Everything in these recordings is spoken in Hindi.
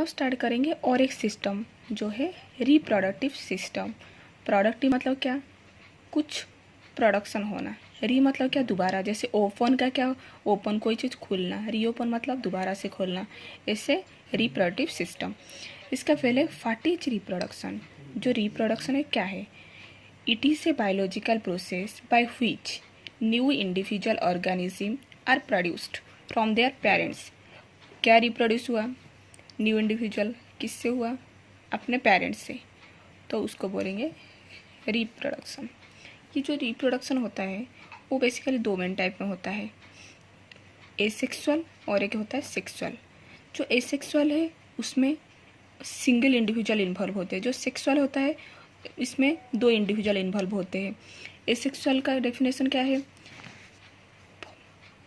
स्टार्ट करेंगे और एक सिस्टम जो है रिप्रोडक्टिव सिस्टम। प्रोडक्टिव मतलब क्या, कुछ प्रोडक्शन होना। री मतलब क्या, दोबारा। जैसे ओपन का क्या, ओपन कोई चीज़ खोलना, रीओपन मतलब दोबारा से खोलना। ऐसे रिप्रोडक्टिव सिस्टम। इसका पहले व्हाट इज रिप्रोडक्शन। जो रिप्रोडक्शन है क्या है, it is a biological process by which new individual organism are produced from their parents. क्या रिप्रोड्यूस हुआ, न्यू इंडिविजुअल किससे हुआ, अपने पेरेंट्स से, तो उसको बोलेंगे रिप्रोडक्शन। ये जो रिप्रोडक्शन होता है वो बेसिकली दो मेन टाइप में होता है, एसेक्सुअल और एक होता है सेक्सुअल। जो एसेक्सुअल है उसमें सिंगल इंडिविजुअल इन्वॉल्व होते हैं। जो सेक्सुअल होता है इसमें दो इंडिविजुअल इन्वॉल्व होते हैं। एसेक्सुअल का डेफिनेशन क्या है,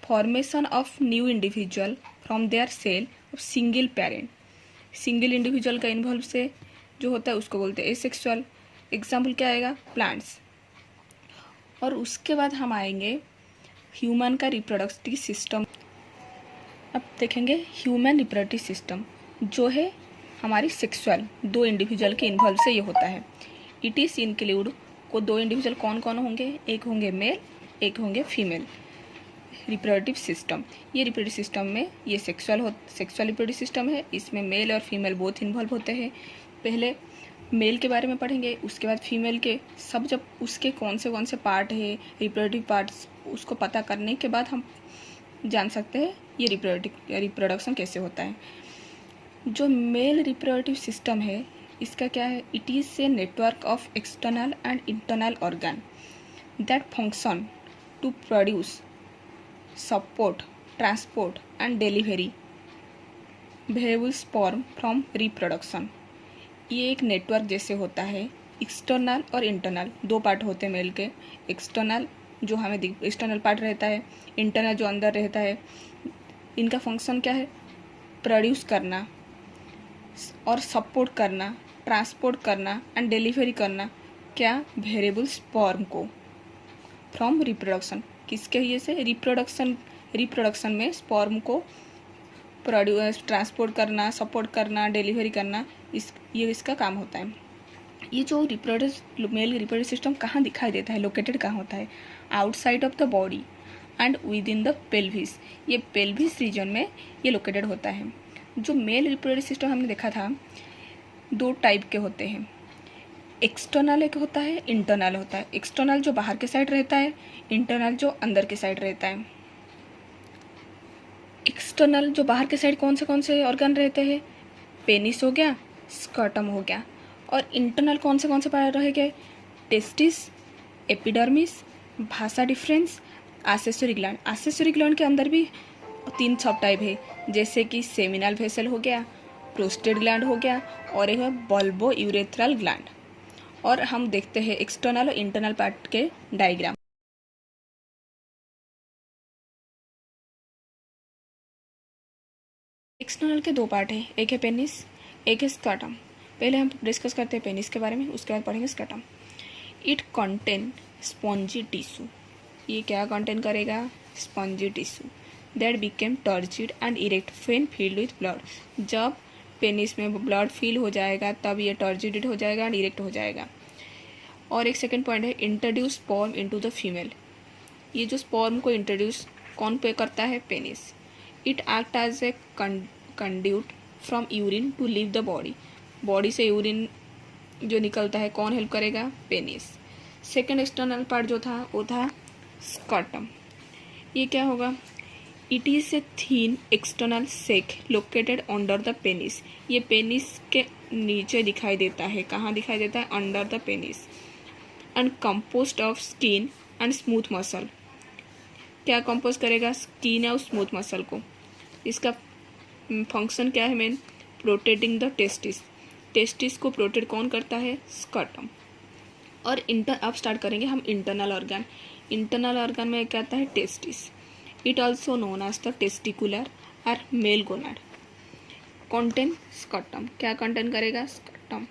formation of new individual from their cell of single parent. Single individual का इन्वॉल्व से जो होता है उसको बोलते हैं एसेक्सुअल। एग्जाम्पल क्या आएगा, प्लांट्स। और उसके बाद हम आएंगे ह्यूमन का रिप्रोडक्टिव सिस्टम। अब देखेंगे ह्यूमन रिप्रोडक्टिव सिस्टम जो है हमारी सेक्सुअल, दो इंडिविजुअल के इन्वॉल्व से ये होता है। इट इज़ इंक्लूड को दो इंडिविजुअल कौन कौन होंगे, एक होंगे मेल, एक होंगे फीमेल। रिप्रोडक्टिव सिस्टम, ये रिप्रोडक्टिव सिस्टम में ये सेक्सुअल रिप्रोडक्टिव सिस्टम है। इसमें मेल और फीमेल बोथ इन्वॉल्व होते हैं। पहले मेल के बारे में पढ़ेंगे, उसके बाद फीमेल के सब, जब उसके कौन से पार्ट है रिप्रोडक्टिव पार्ट्स, उसको पता करने के बाद हम जान सकते हैं ये रिप्रोडक्शन कैसे होता है। जो मेल रिप्रोडक्टिव सिस्टम है इसका क्या है, it is a network of external and internal organ that function to produce, support, transport and delivery variable sperm from reproduction. ये एक नेटवर्क जैसे होता है। एक्सटर्नल और इंटरनल दो पार्ट होते हैं मेल के। एक्सटर्नल जो हमें एक्सटर्नल पार्ट रहता है, इंटरनल जो अंदर रहता है। इनका फंक्शन क्या है, प्रोड्यूस करना और सपोर्ट करना, ट्रांसपोर्ट करना एंड डिलीवरी करना, क्या, वेरिएबल स्पर्म को फ्रॉम रिप्रोडक्शन। किसके ये से, रिप्रोडक्शन में स्पर्म को प्रोड्यूस, ट्रांसपोर्ट करना, सपोर्ट करना, डिलीवरी करना, ये इसका काम होता है। ये जो मेल रिप्रोडक्टिव सिस्टम कहाँ दिखाई देता है, लोकेटेड कहाँ होता है, outside of the body and with in the pelvis. ये पेल्विस रीजन में ये लोकेटेड होता है। जो मेल रिप्रोडक्टिव सिस्टम हमने देखा था दो टाइप के होते हैं, एक्सटर्नल एक होता है, इंटरनल होता है। एक्सटर्नल जो बाहर के साइड रहता है, इंटरनल जो अंदर के साइड रहता है। एक्सटर्नल जो बाहर के साइड कौन से ऑर्गन रहते हैं, पेनिस हो गया, स्कर्टम हो गया। और इंटरनल कौन से पार्ट रह गए, टेस्टिस, एपिडर्मिस, भाषा difference, accessory gland. Accessory gland के अंदर भी तीन सब टाइप है, जैसे कि सेमिनल वेसल हो गया, प्रोस्टेट ग्लैंड हो गया और एक है बल्बो यूरेथ्रल ग्लैंड। और हम देखते हैं एक्सटर्नल और इंटरनल पार्ट के डायग्राम। एक्सटर्नल के दो पार्ट है, एक है पेनिस, एक है स्कर्टम। पहले हम डिस्कस करते हैं पेनिस के बारे में, उसके बाद पढ़ेंगे scrotum. It contain spongy tissue. ये क्या कंटेन करेगा, spongy tissue that became turgid and erect when filled with blood. जब पेनिस में ब्लड फिल हो जाएगा तब ये टर्जिड हो जाएगा एंड इरेक्ट हो जाएगा। और एक सेकेंड पॉइंट है introduce sperm into the female. ये जो स्पर्म को इंट्रोड्यूस कौन पे करता है, penis. It act as a conduit from urine to leave the body. Body से यूरिन जो निकलता है कौन हेल्प करेगा, पेनिस। सेकेंड एक्सटर्नल पार्ट जो था वो था स्कर्टम। ये क्या होगा, it is a thin external sac located under the penis. ये पेनिस के नीचे दिखाई देता है, कहाँ दिखाई देता है, under the penis. And composed of skin and smooth muscle. क्या कंपोज करेगा, स्किन और स्मूथ मसल को। इसका फंक्शन क्या है main, protecting the testis. Testis को प्रोटेक्ट कौन करता है, स्कर्टम। और अब स्टार्ट करेंगे हम इंटरनल ऑर्गन। इंटरनल ऑर्गन में क्या आता है, testis. It also known as the testicular और मेल गोनाड। कंटेन स्कर्टम, क्या कंटेन करेगा, scrotum.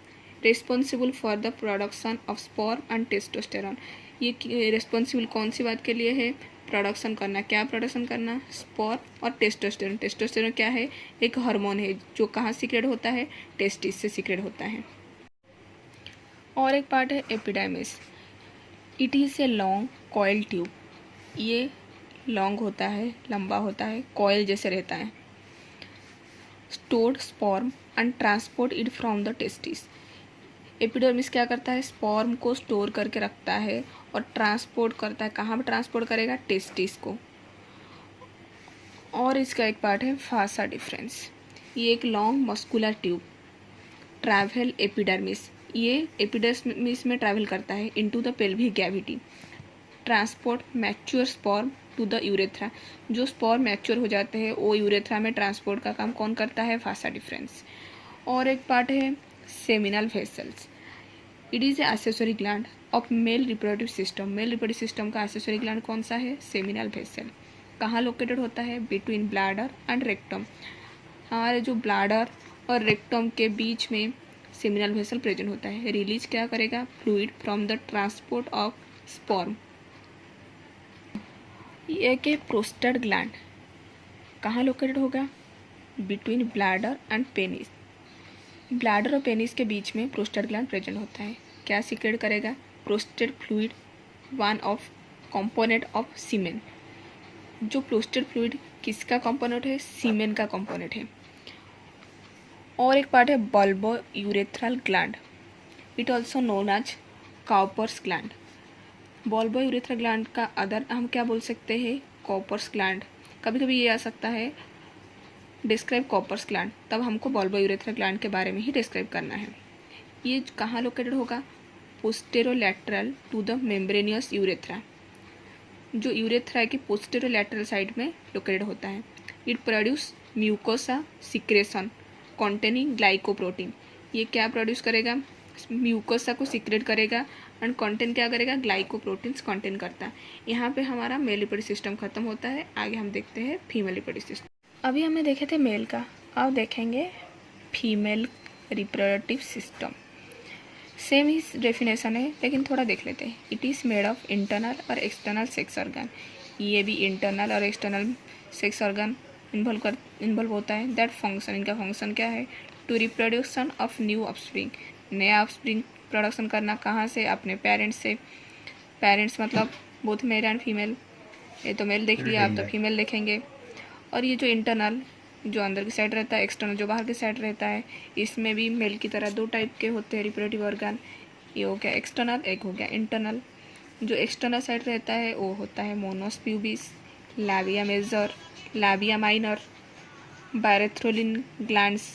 Responsible for the production of sperm and testosterone. ये रिस्पॉन्सिबल कौन सी बात के लिए है, प्रोडक्शन करना, क्या प्रोडक्शन करना, स्पर्म और टेस्टोस्टेरोन। टेस्टोस्टेरोन क्या है, एक हार्मोन है जो कहाँ सीक्रेट होता है, टेस्टिस से सीक्रेट होता है। और एक पार्ट है epidermis. It is a long coil tube, ये लॉन्ग होता है, लंबा होता है, कॉइल जैसे रहता है। Stored sperm and transport it from the testis. Epidermis क्या करता है, स्पर्म को स्टोर करके रखता है और ट्रांसपोर्ट करता है, कहाँ पर ट्रांसपोर्ट करेगा, टेस्टिस को। और इसका एक पार्ट है फासा डिफरेंस। ये एक long muscular tube travel epidermis, ये एपिडर्मिस में ट्रैवल करता है into the pelvic cavity. Transport mature sperm to the urethra, जो स्पर्म मैच्योर हो जाते हैं वो यूरेथ्रा में ट्रांसपोर्ट का काम कौन करता है, फासा डिफरेंस। और एक पार्ट है seminal vessels. It is A accessory gland of male reproductive system. Male reproductive system का एक्सेसरी ग्लैंड कौन सा है, सेमिनल वेसल। कहाँ लोकेटेड होता है, बिटवीन ब्लैडर एंड रेक्टम। हमारे जो ब्लैडर और रेक्टम के बीच में सेमिनल वेसल प्रेजेंट होता है। रिलीज क्या करेगा, fluid from the transport of sperm. ये के प्रोस्टेट ग्लैंड कहाँ लोकेटेड होगा, between bladder and penis. Bladder और पेनिस के बीच में प्रोस्टेट ग्लैंड प्रेजेंट होता है। क्या सीक्रेट करेगा, prostate fluid, one of component of semen. जो प्रोस्टेट फ्लूइड किसका कंपोनेंट है, सीमेन का कंपोनेंट है। और एक पार्ट है bulbourethral gland. It also known as Cowper's gland. Bulbourethral gland का अदर हम क्या बोल सकते हैं, कॉपर्स ग्लैंड। कभी कभी ये आ सकता है डिस्क्राइब कॉपर्स ग्लैंड, तब हमको बल्बो यूरेथ्रल ग्लैंड के बारे में ही डिस्क्राइब करना है। ये कहाँ लोकेटेड होगा, पोस्टेरोलैटरल टू द मेम्ब्रेनियस यूरेथ्रा, जो यूरेथ्रा की पोस्टेरोलैटरल साइड में लोकेटेड होता है। It produce mucosa secretion containing glycoprotein. ये क्या प्रोड्यूस करेगा, म्यूकोसा को सीक्रेट करेगा एंड कंटेन क्या करेगा, ग्लाइकोप्रोटीन्स कंटेन करता है। यहाँ पे हमारा मेल रिप्रोडक्टिव सिस्टम खत्म होता है। आगे हम देखते हैं फीमेल रिप्रोडक्टिव सिस्टम। अभी हमने देखे थे मेल का, अब देखेंगे फीमेल रिप्रोडक्टिव सिस्टम। सेम ही डेफिनेशन है लेकिन थोड़ा देख लेते हैं। It is made of internal और एक्सटर्नल सेक्स ऑर्गन। ये भी इंटरनल और एक्सटर्नल सेक्स ऑर्गन इन्वॉल्व होता है। दैट फंक्शन, इनका फंक्शन क्या है, टू रिप्रोड्यूक्शन ऑफ न्यू ऑफस्प्रिंग, नया ऑफस्प्रिंग प्रोडक्शन करना। कहाँ से, अपने पेरेंट्स से। पेरेंट्स मतलब बोथ मेल एंड फीमेल। ये तो मेल देख लिया, आप तो फीमेल देखेंगे। और ये जो इंटरनल जो अंदर की साइड रहता है, एक्सटर्नल जो बाहर की साइड रहता है, इसमें भी मेल की तरह दो टाइप के होते हैं रिप्रोडक्टिव ऑर्गन। ये हो गया एक्सटर्नल, एक हो गया इंटरनल। जो एक्सटर्नल साइड रहता है वो होता है mons pubis, labia major, labia minor, Bartholin glands.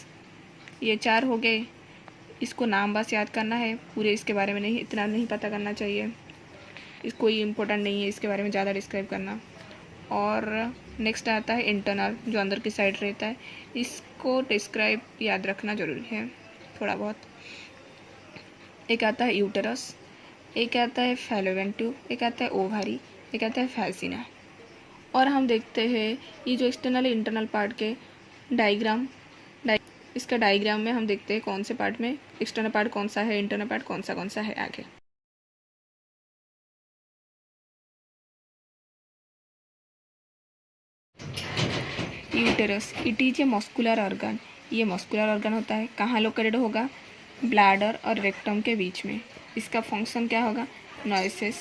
ये चार हो गए। इसको नाम बस याद करना है, पूरे इसके बारे में नहीं, इतना नहीं पता करना चाहिए। कोई इम्पोर्टेंट नहीं है इसके बारे में ज़्यादा डिस्क्राइब करना। और नेक्स्ट आता है इंटरनल, जो अंदर की साइड रहता है। इसको डिस्क्राइब याद रखना जरूरी है थोड़ा बहुत। एक आता है यूटेरस, एक आता है फैलोपियन ट्यूब, एक आता है ओवारी, एक आता है फैसिना। और हम देखते हैं ये जो एक्सटर्नल इंटरनल पार्ट के डायग्राम, इसका डायग्राम में हम देखते हैं कौन से पार्ट में एक्सटर्नल पार्ट कौन सा है, इंटरनल पार्ट कौन सा है आगे। Uterus, it is a muscular organ. ये मस्कुलर ऑर्गन होता है। कहाँ लोकेटेड होगा, ब्लैडर और रेक्टम के बीच में। इसका फंक्शन क्या होगा, nourishes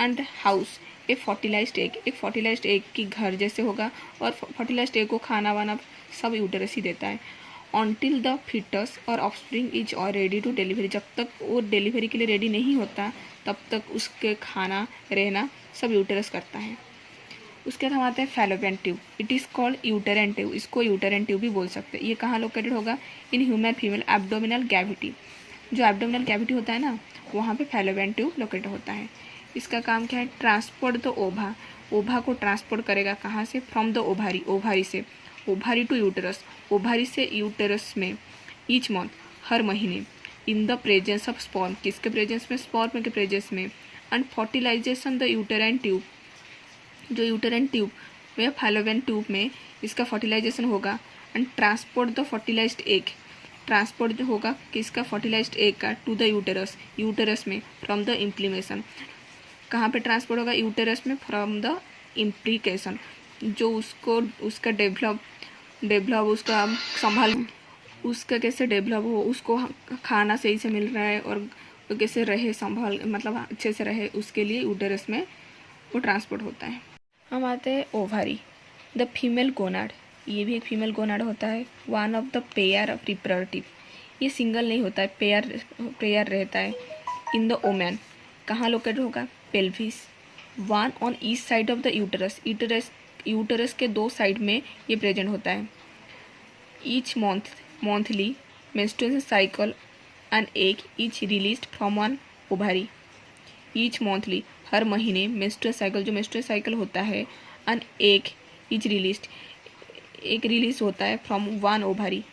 and house a fertilized egg. एक फर्टिलाइज्ड एग की घर जैसे होगा, और फर्टिलाइज्ड एग को खाना वाना सब यूटेरस ही देता है। ऑनटिल द फीटस और ऑफस्प्रिंग इज और रेडी टू डिलीवरी, जब तक वो डिलीवरी के लिए रेडी नहीं होता तब तक उसके खाना रहना सब यूटेरस करता है। उसके बाद हम आते हैं fallopian tube. It is called uterine tube, इसको यूटेरन ट्यूब भी बोल सकते हैं। ये कहाँ लोकेटेड होगा, in human female abdominal cavity. जो एब्डोमिनल कैविटी होता है ना, वहाँ पे फैलोपियन ट्यूब लोकेटेड होता है। इसका काम क्या है, ट्रांसपोर्ट द ओभा, ओभा को ट्रांसपोर्ट करेगा कहाँ से, फ्रॉम द ओभारी, ओभारी से, ओभारी टू यूटेरस, ओभारी से यूटेरस में, ईच मंथ, हर महीने, in the presence of sperm, किसके प्रेजेंस में, स्पर्म के प्रेजेंस में, and fertilization the uterine tube, जो यूटेराइन ट्यूब या फैलोपियन ट्यूब में इसका फर्टिलाइजेशन होगा, and transport the fertilized egg, transport जो होगा किसका, फर्टिलाइज्ड एग का, टू द यूटेरस, यूटेरस में, फ्रॉम द इम्प्लीमेशन। कहाँ पे ट्रांसपोर्ट होगा, यूटेरस में, फ्रॉम द इम्प्लीकेशन, जो उसको उसका डेवलप उसका संभाल, उसका कैसे डेवलप हो, उसको खाना सही से मिल रहा है और वो कैसे रहे संभाल, मतलब अच्छे से रहे, उसके लिए यूटेरस में वो ट्रांसपोर्ट होता है। हम आते हैं ओवारी, द फीमेल गोनाड, ये भी एक फीमेल गोनाड होता है। One of the pair of reproductive, ये सिंगल नहीं होता है, पेयर रहता है। इन द ओमैन, कहाँ लोकेटेड होगा, pelvis. One on each side of the uterus के दो साइड में ये प्रेजेंट होता है। Each monthly menstruation cycle and egg is released from one ovary. Each monthly, हर महीने मेंस्ट्रुअल साइकिल, जो मेंस्ट्रुअल साइकिल होता है, एंड एग इज रिलीज्ड, एक रिलीज होता है फ्रॉम वन ओवरी,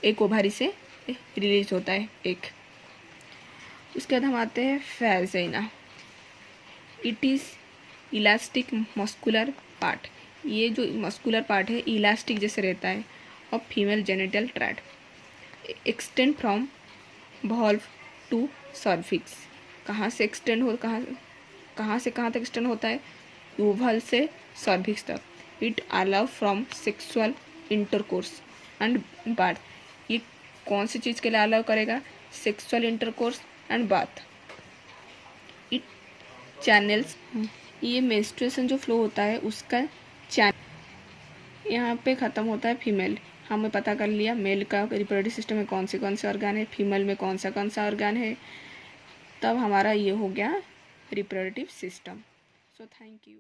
एक ओवरी से रिलीज होता है एक। उसके बाद हम आते हैं vagina, it is elastic muscular part, ये जो मस्कुलर पार्ट है इलास्टिक जैसे रहता है, और female genital tract, extend from vulva to cervix, कहाँ से एक्सटेंड हो, कहाँ से कहाँ तक एक्सटेंड होता है, यूवल से सर्विक्स तक। It allow from sexual intercourse and bath, ये कौन सी चीज़ के लिए अलाउ करेगा, sexual intercourse and bath. It channels, ये मेंस्ट्रुएशन जो फ्लो होता है उसका चैनल यहाँ पे ख़त्म होता है। फीमेल हमें पता कर लिया, मेल का रिप्रोडक्टिव सिस्टम में कौन से ऑर्गन है, फीमेल में कौन सा ऑर्गन है, तब हमारा ये हो गया reproductive system. So thank you.